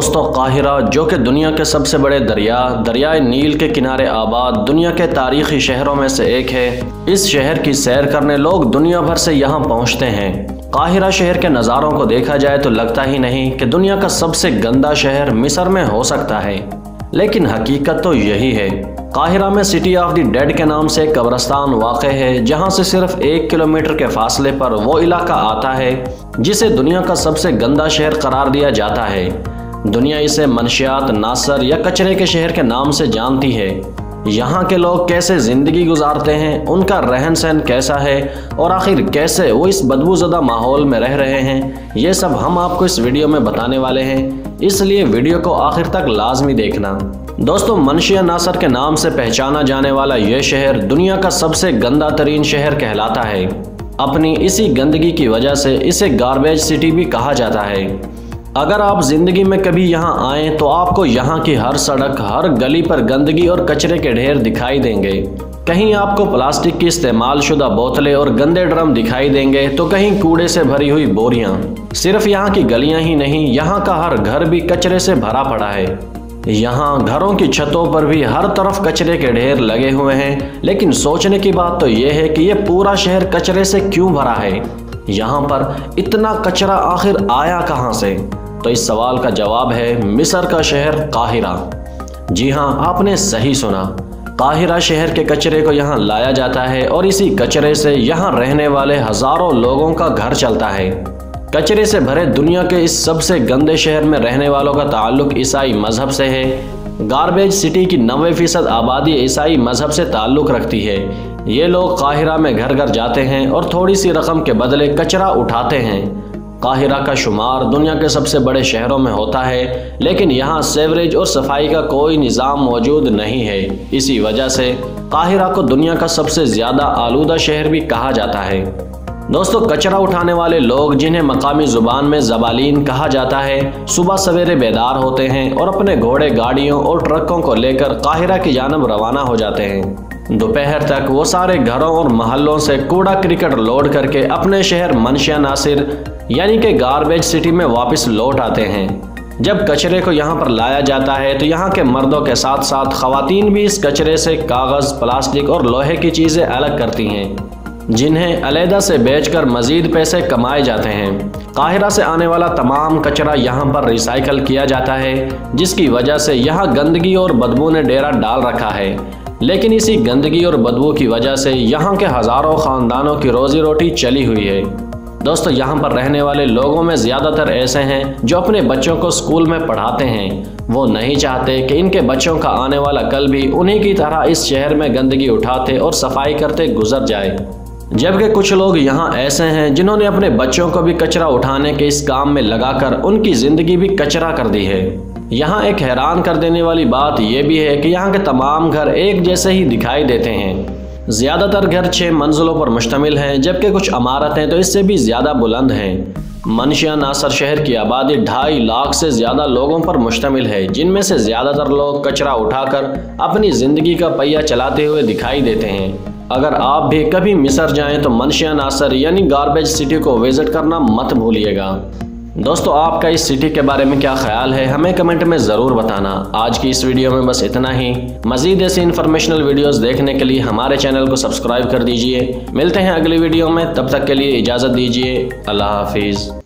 दोस्तों, काहिरा जो कि दुनिया के सबसे बड़े दरियाए नील के किनारे आबाद दुनिया के तारीखी शहरों में से एक है। इस शहर की सैर करने लोग दुनिया भर से यहाँ पहुँचते हैं। काहिरा शहर के नज़ारों को देखा जाए तो लगता ही नहीं कि दुनिया का सबसे गंदा शहर मिस्र में हो सकता है, लेकिन हकीकत तो यही है। काहिरा में सिटी ऑफ द डेड के नाम से एक कब्रिस्तान वाक़ है, जहां से सिर्फ 1 किलोमीटर के फासले पर वो इलाका आता है जिसे दुनिया का सबसे गंदा शहर करार दिया जाता है। दुनिया इसे मंशियात, नासर या कचरे के शहर के नाम से जानती है। यहाँ के लोग कैसे ज़िंदगी गुजारते हैं, उनका रहन सहन कैसा है और आखिर कैसे वो इस बदबूज़दा माहौल में रह रहे हैं, ये सब हम आपको इस वीडियो में बताने वाले हैं, इसलिए वीडियो को आखिर तक लाजमी देखना। दोस्तों, मंशिया नासर के नाम से पहचाना जाने वाला ये शहर दुनिया का सबसे गंदा तरीन शहर कहलाता है। अपनी इसी गंदगी की वजह से इसे गार्बेज सिटी भी कहा जाता है। अगर आप ज़िंदगी में कभी यहाँ आएँ तो आपको यहाँ की हर सड़क, हर गली पर गंदगी और कचरे के ढेर दिखाई देंगे। कहीं आपको प्लास्टिक की इस्तेमाल शुदा बोतलें और गंदे ड्रम दिखाई देंगे तो कहीं कूड़े से भरी हुई बोरियां। सिर्फ यहाँ की गलियां ही नहीं, यहाँ का हर घर भी कचरे से भरा पड़ा है। यहाँ घरों की छतों पर भी हर तरफ कचरे के ढेर लगे हुए हैं। लेकिन सोचने की बात तो ये है कि ये पूरा शहर कचरे से क्यों भरा है? यहाँ पर इतना कचरा आखिर आया कहाँ से? तो इस सवाल का जवाब है मिस्र का शहर काहिरा। जी हाँ, आपने सही सुना। काहिरा शहर के कचरे को यहाँ लाया जाता है और इसी कचरे से यहाँ रहने वाले हजारों लोगों का घर चलता है। कचरे से भरे दुनिया के इस सबसे गंदे शहर में रहने वालों का ताल्लुक ईसाई मजहब से है। गार्बेज सिटी की 90% आबादी ईसाई मजहब से ताल्लुक रखती है। ये लोग काहिरा में घर घर जाते हैं और थोड़ी सी रकम के बदले कचरा उठाते हैं। काहिरा का शुमार दुनिया के सबसे बड़े शहरों में होता है, लेकिन यहाँ सेवरेज और सफाई का कोई निज़ाम मौजूद नहीं है। इसी वजह से काहिरा को दुनिया का सबसे ज़्यादा आलूदा शहर भी कहा जाता है। दोस्तों, कचरा उठाने वाले लोग, जिन्हें मकामी ज़ुबान में ज़बालीन कहा जाता है, सुबह सवेरे बेदार होते हैं और अपने घोड़े, गाड़ियों और ट्रकों को लेकर काहिरा की जानब रवाना हो जाते हैं। दोपहर तक वो सारे घरों और महल्लों से कूड़ा क्रिकेट लोड करके अपने शहर मंशिया नासिर यानी कि गार्बेज सिटी में वापस लौट आते हैं। जब कचरे को यहाँ पर लाया जाता है तो यहाँ के मर्दों के साथ साथ खवातीन भी इस कचरे से कागज़, प्लास्टिक और लोहे की चीज़ें अलग करती हैं, जिन्हें अलहदा से बेचकर मजीद पैसे कमाए जाते हैं। काहिरा से आने वाला तमाम कचरा यहाँ पर रिसाइकल किया जाता है, जिसकी वजह से यहाँ गंदगी और बदबू ने डेरा डाल रखा है। लेकिन इसी गंदगी और बदबू की वजह से यहाँ के हज़ारों ख़ानदानों की रोज़ी रोटी चली हुई है। दोस्तों, यहाँ पर रहने वाले लोगों में ज़्यादातर ऐसे हैं जो अपने बच्चों को स्कूल में पढ़ाते हैं। वो नहीं चाहते कि इनके बच्चों का आने वाला कल भी उन्हीं की तरह इस शहर में गंदगी उठाते और सफाई करते गुजर जाए। जबकि कुछ लोग यहाँ ऐसे हैं जिन्होंने अपने बच्चों को भी कचरा उठाने के इस काम में लगाकर उनकी ज़िंदगी भी कचरा कर दी है। यहाँ एक हैरान कर देने वाली बात यह भी है कि यहाँ के तमाम घर एक जैसे ही दिखाई देते हैं। ज़्यादातर घर 6 मंजिलों पर मुश्तमिल हैं, जबकि कुछ इमारतें तो इससे भी ज़्यादा बुलंद हैं। मंशिया नासर शहर की आबादी 2.5 लाख से ज़्यादा लोगों पर मुश्तमिल है, जिनमें से ज़्यादातर लोग कचरा उठाकर अपनी ज़िंदगी का पहिया चलाते हुए दिखाई देते हैं। अगर आप भी कभी मिस्र जाएं तो मंशिया नासर यानी गार्बेज सिटी को विज़िट करना मत भूलिएगा। दोस्तों, आपका इस सिटी के बारे में क्या ख्याल है, हमें कमेंट में ज़रूर बताना। आज की इस वीडियो में बस इतना ही। मज़ीद ऐसी इन्फॉर्मेशनल वीडियोस देखने के लिए हमारे चैनल को सब्सक्राइब कर दीजिए। मिलते हैं अगली वीडियो में, तब तक के लिए इजाज़त दीजिए। अल्लाह हाफिज़।